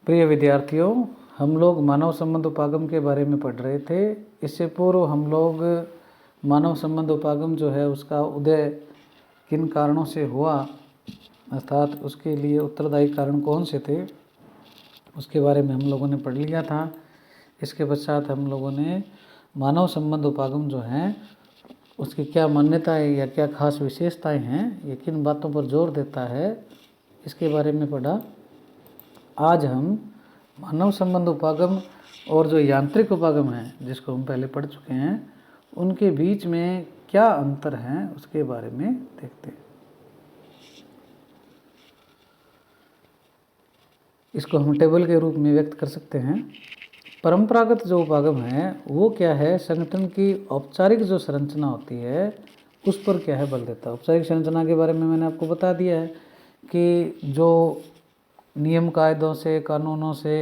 प्रिय विद्यार्थियों, हम लोग मानव संबंध उपागम के बारे में पढ़ रहे थे। इससे पूर्व हम लोग मानव संबंध उपागम जो है उसका उदय किन कारणों से हुआ, अर्थात उसके लिए उत्तरदायी कारण कौन से थे, उसके बारे में हम लोगों ने पढ़ लिया था। इसके पश्चात हम लोगों ने मानव संबंध उपागम जो है उसकी क्या मान्यताएं या क्या खास विशेषताएं हैं, ये किन बातों पर जोर देता है, इसके बारे में पढ़ा। आज हम मानव संबंध उपागम और जो यांत्रिक उपागम है जिसको हम पहले पढ़ चुके हैं, उनके बीच में क्या अंतर है उसके बारे में देखते हैं। इसको हम टेबल के रूप में व्यक्त कर सकते हैं। परंपरागत जो उपागम है वो क्या है, संगठन की औपचारिक जो संरचना होती है उस पर क्या है बल देता है। औपचारिक संरचना के बारे में मैंने आपको बता दिया है कि जो नियम कायदों से, कानूनों से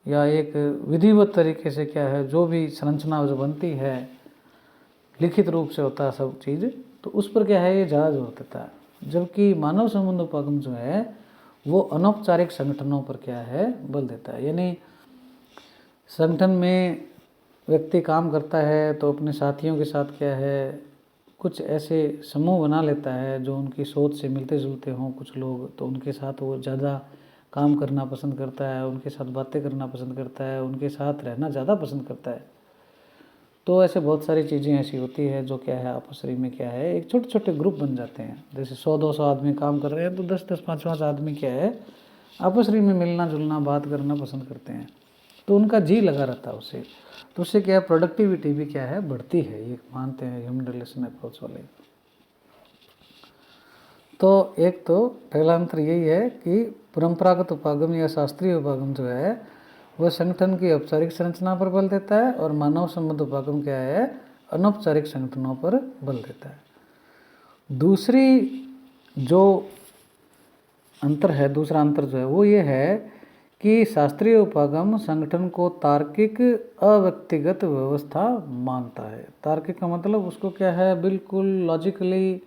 या एक विधिवत तरीके से क्या है जो भी संरचना जो बनती है, लिखित रूप से होता है सब चीज़, तो उस पर क्या है ये ज़्यादा जोर देता है। जबकि मानव संबंध उपागम जो है वो अनौपचारिक संगठनों पर क्या है बल देता है। यानी संगठन में व्यक्ति काम करता है तो अपने साथियों के साथ क्या है कुछ ऐसे समूह बना लेता है जो उनकी सोच से मिलते जुलते हों। कुछ लोग तो उनके साथ वो ज़्यादा काम करना पसंद करता है, उनके साथ बातें करना पसंद करता है, उनके साथ रहना ज़्यादा पसंद करता है। तो ऐसे बहुत सारी चीज़ें ऐसी होती है जो क्या है आपसरी में क्या है एक छोटे छोटे ग्रुप बन जाते हैं। जैसे 100-200 आदमी काम कर रहे हैं तो 10-10, 5-5 आदमी क्या है आपसरी में मिलना जुलना बात करना पसंद करते हैं, तो उनका जी लगा रहता है उससे। तो उससे क्या है प्रोडक्टिविटी भी क्या है बढ़ती है, ये मानते हैं ह्यूमन रिलेशन अप्रोच वाले। तो एक तो पहला अंतर यही है कि परंपरागत उपागम या शास्त्रीय उपागम जो है वह संगठन की औपचारिक संरचना पर बल देता है और मानव संबंध उपागम क्या है अनौपचारिक संगठनों पर बल देता है। दूसरा अंतर जो है वो ये है कि शास्त्रीय उपागम संगठन को तार्किक अव्यक्तिगत व्यवस्था मानता है। तार्किक का मतलब उसको क्या है बिल्कुल लॉजिकली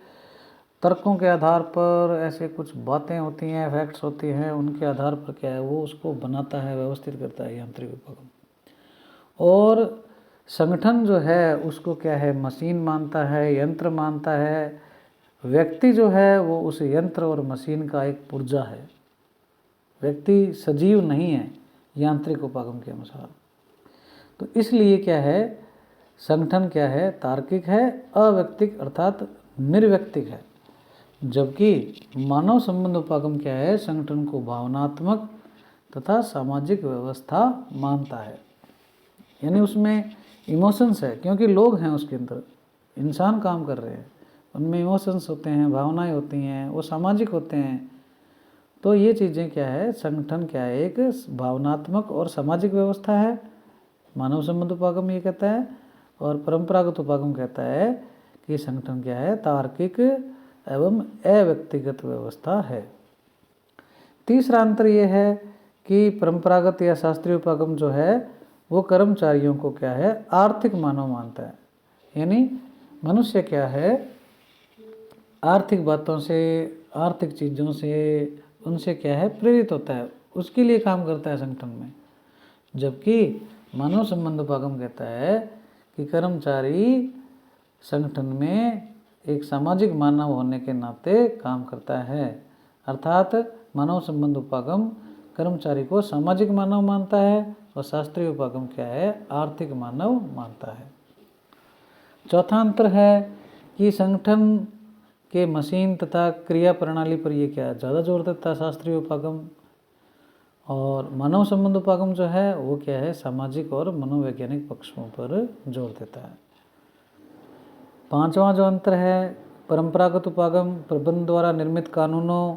तर्कों के आधार पर ऐसे कुछ बातें होती हैं, फैक्ट्स होती हैं, उनके आधार पर क्या है वो उसको बनाता है, व्यवस्थित करता है यांत्रिक उपागम। और संगठन जो है उसको क्या है मशीन मानता है, यंत्र मानता है। व्यक्ति जो है वो उस यंत्र और मशीन का एक पुर्जा है, व्यक्ति सजीव नहीं है यांत्रिक उपागम के अनुसार। तो इसलिए क्या है संगठन क्या है तार्किक है, अव्यक्तिक अर्थात निर्व्यक्तिक है। जबकि मानव संबंध उपागम क्या है संगठन को भावनात्मक तथा सामाजिक व्यवस्था मानता है। यानी उसमें इमोशंस है, क्योंकि लोग हैं उसके अंदर, इंसान काम कर रहे हैं, उनमें इमोशंस होते हैं, भावनाएं होती हैं, वो सामाजिक होते हैं। तो ये चीज़ें क्या है संगठन क्या है एक भावनात्मक और सामाजिक व्यवस्था है, मानव संबंध उपागम ये कहता है। और परंपरागत उपागम कहता है कि संगठन क्या है तार्किक एवं अव्यक्तिगत व्यवस्था है। तीसरा अंतर ये है कि परंपरागत या शास्त्रीय उपागम जो है वो कर्मचारियों को क्या है आर्थिक मानव मानता है। यानी मनुष्य क्या है आर्थिक बातों से, आर्थिक चीज़ों से, उनसे क्या है प्रेरित होता है, उसके लिए काम करता है संगठन में। जबकि मानव संबंध उपागम कहता है कि कर्मचारी संगठन में एक सामाजिक मानव होने के नाते काम करता है। अर्थात मानव संबंध उपागम कर्मचारी को सामाजिक मानव मानता है और शास्त्रीय उपागम क्या है आर्थिक मानव मानता है। चौथा अंतर है कि संगठन के मशीन तथा क्रिया प्रणाली पर ये क्या ज़्यादा जोर देता है शास्त्रीय उपागम, और मानव संबंध उपागम जो है वो क्या है सामाजिक और मनोवैज्ञानिक पक्षों पर जोर देता है। पांचवा जो अंतर है परंपरागत उपागम प्रबंध द्वारा निर्मित कानूनों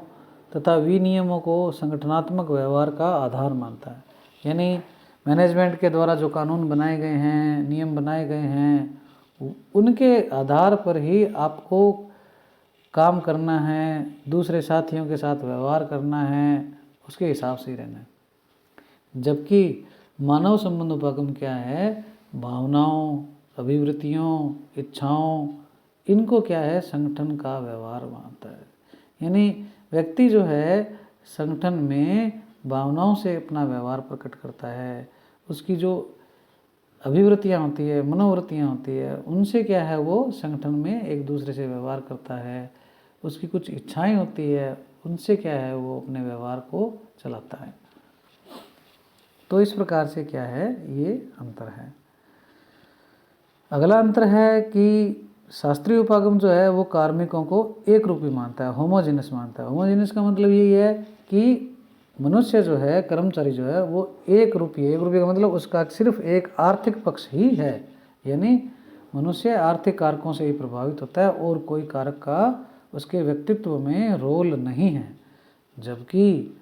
तथा विनियमों को संगठनात्मक व्यवहार का आधार मानता है। यानी मैनेजमेंट के द्वारा जो कानून बनाए गए हैं, नियम बनाए गए हैं, उनके आधार पर ही आपको काम करना है, दूसरे साथियों के साथ व्यवहार करना है, उसके हिसाब से ही रहना है। जबकि मानव संबंध उपागम क्या है भावनाओं, अभिवृत्तियों, इच्छाओं, इनको क्या है संगठन का व्यवहार मानता है। यानी व्यक्ति जो है संगठन में भावनाओं से अपना व्यवहार प्रकट करता है, उसकी जो अभिवृत्तियाँ होती है, मनोवृत्तियाँ होती है, उनसे क्या है वो संगठन में एक दूसरे से व्यवहार करता है, उसकी कुछ इच्छाएं होती है, उनसे क्या है वो अपने व्यवहार को चलाता है। तो इस प्रकार से क्या है ये अंतर है। अगला अंतर है कि शास्त्रीय उपागम जो है वो कार्मिकों को एक रूपी मानता है, होमोजेनस मानता है। होमोजेनस का मतलब यही है कि मनुष्य जो है, कर्मचारी जो है वो एक रूपी है। एक रूपी का मतलब उसका सिर्फ एक आर्थिक पक्ष ही है, यानी मनुष्य आर्थिक कारकों से ही प्रभावित होता है और कोई कारक का उसके व्यक्तित्व में रोल नहीं है। जबकि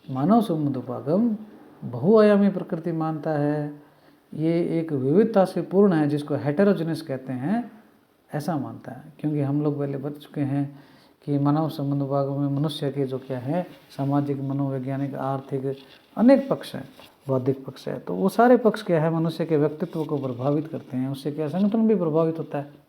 मानव संबंध उपागम बहुआयामी प्रकृति मानता है, ये एक विविधता से पूर्ण है, जिसको हेटेरोजेनस कहते हैं, ऐसा मानता है। क्योंकि हम लोग पहले बता चुके हैं कि मानव संबंध उपागम में मनुष्य के जो क्या है सामाजिक, मनोवैज्ञानिक, आर्थिक अनेक पक्ष हैं, बौद्धिक पक्ष है, तो वो सारे पक्ष क्या है मनुष्य के व्यक्तित्व को प्रभावित करते हैं, उससे क्या संगठन भी प्रभावित होता है।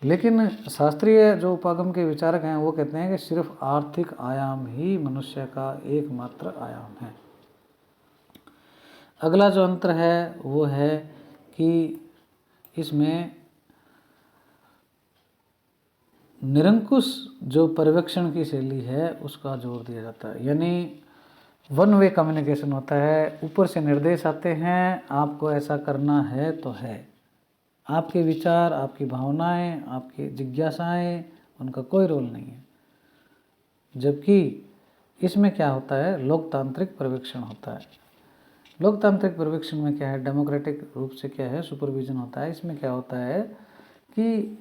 लेकिन शास्त्रीय जो उपागम के विचारक हैं वो कहते हैं कि सिर्फ आर्थिक आयाम ही मनुष्य का एकमात्र आयाम है। अगला जो अंतर है वो है कि इसमें निरंकुश जो पर्यवेक्षण की शैली है उसका जोर दिया जाता है, यानी वन वे कम्युनिकेशन होता है। ऊपर से निर्देश आते हैं, आपको ऐसा करना है तो है, आपके विचार, आपकी भावनाएं, आपकी जिज्ञासाएं, उनका कोई रोल नहीं है। जबकि इसमें क्या होता है, लोकतांत्रिक पर्यवेक्षण होता है। लोकतांत्रिक पर्यवेक्षण में क्या है, डेमोक्रेटिक रूप से क्या है सुपरविजन होता है। इसमें क्या होता है कि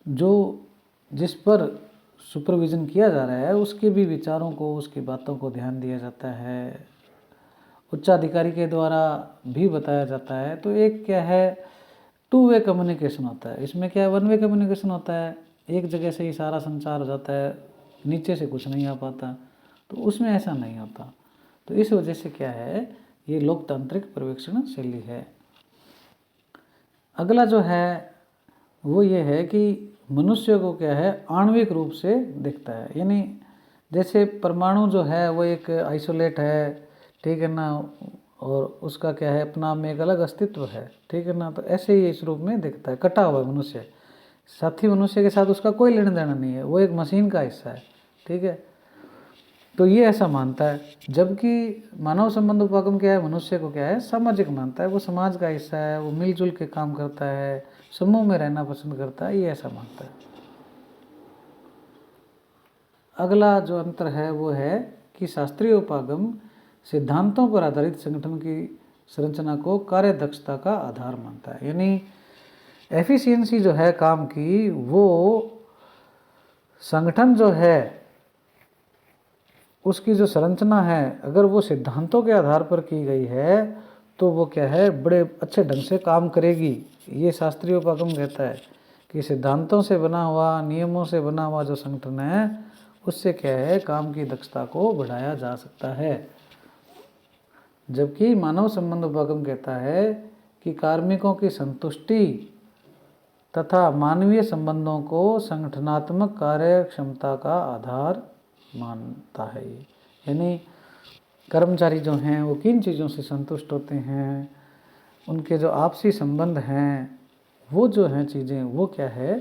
जो जिस पर सुपरविजन किया जा रहा है उसके भी विचारों को, उसकी बातों को ध्यान दिया जाता है, उच्चाधिकारी के द्वारा भी बताया जाता है। तो एक क्या है टू वे कम्युनिकेशन होता है। इसमें क्या है वन वे कम्युनिकेशन होता है, एक जगह से ही सारा संचार हो जाता है, नीचे से कुछ नहीं आ पाता। तो उसमें ऐसा नहीं होता। तो इस वजह से क्या है ये लोकतांत्रिक पर्यवेक्षण शैली है। अगला जो है वो ये है कि मनुष्य को क्या है आणविक रूप से दिखता है, यानी जैसे परमाणु जो है वो एक आइसोलेट है, ठीक है ना, और उसका क्या है अपना में एक अलग अस्तित्व है, ठीक है ना। तो ऐसे ही इस रूप में दिखता है, कटा हुआ है मनुष्य, साथी मनुष्य के साथ उसका कोई लेना देना नहीं है, वो एक मशीन का हिस्सा है, ठीक है। तो ये ऐसा मानता है। जबकि मानव संबंध उपागम क्या है, मनुष्य को क्या है सामाजिक मानता है, वो समाज का हिस्सा है, वो मिलजुल के काम करता है, समूह में रहना पसंद करता है, ये ऐसा मानता है। अगला जो अंतर है वो है कि शास्त्रीय उपागम सिद्धांतों पर आधारित संगठन की संरचना को कार्य दक्षता का आधार मानता है, यानी एफिशिएंसी जो है काम की, वो संगठन जो है उसकी जो संरचना है अगर वो सिद्धांतों के आधार पर की गई है तो वो क्या है बड़े अच्छे ढंग से काम करेगी। ये शास्त्रीय उपागम कहता है कि सिद्धांतों से बना हुआ, नियमों से बना हुआ जो संगठन है उससे क्या है काम की दक्षता को बढ़ाया जा सकता है। जबकि मानव संबंध उपागम कहता है कि कार्मिकों की संतुष्टि तथा मानवीय संबंधों को संगठनात्मक कार्य क्षमता का आधार मानता है। यानी कर्मचारी जो हैं वो किन चीज़ों से संतुष्ट होते हैं, उनके जो आपसी संबंध हैं वो जो हैं चीज़ें, वो क्या है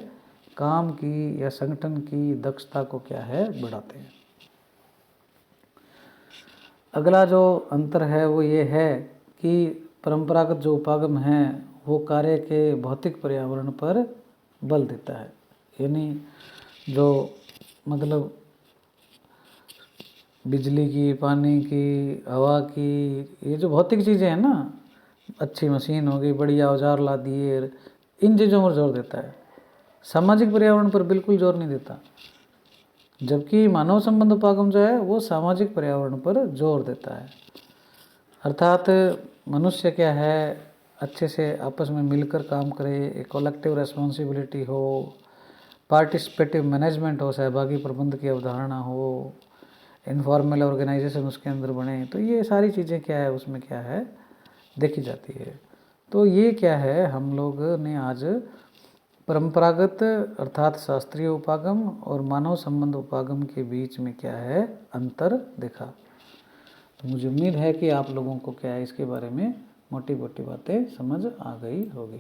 काम की या संगठन की दक्षता को क्या है बढ़ाते हैं। अगला जो अंतर है वो ये है कि परंपरागत जो उपागम हैं वो कार्य के भौतिक पर्यावरण पर बल देता है, यानी जो मतलब बिजली की, पानी की, हवा की, ये जो भौतिक चीज़ें हैं ना, अच्छी मशीन हो गई, बढ़िया औजार ला दिए, इन चीज़ों पर जोर देता है, सामाजिक पर्यावरण पर बिल्कुल जोर नहीं देता। जबकि मानव संबंध उपागम जो है वो सामाजिक पर्यावरण पर जोर देता है, अर्थात मनुष्य क्या है अच्छे से आपस में मिलकर काम करे, एक कलेक्टिव रेस्पॉन्सिबिलिटी हो, पार्टिसिपेटिव मैनेजमेंट हो, सहभागी प्रबंध की अवधारणा हो, इनफॉर्मल ऑर्गेनाइजेशन उसके अंदर बने। तो ये सारी चीज़ें क्या है उसमें क्या है देखी जाती है। तो ये क्या है हम लोग ने आज परंपरागत अर्थात शास्त्रीय उपागम और मानव संबंध उपागम के बीच में क्या है अंतर देखा। तो मुझे उम्मीद है कि आप लोगों को क्या है इसके बारे में मोटी मोटी बातें समझ आ गई होगी।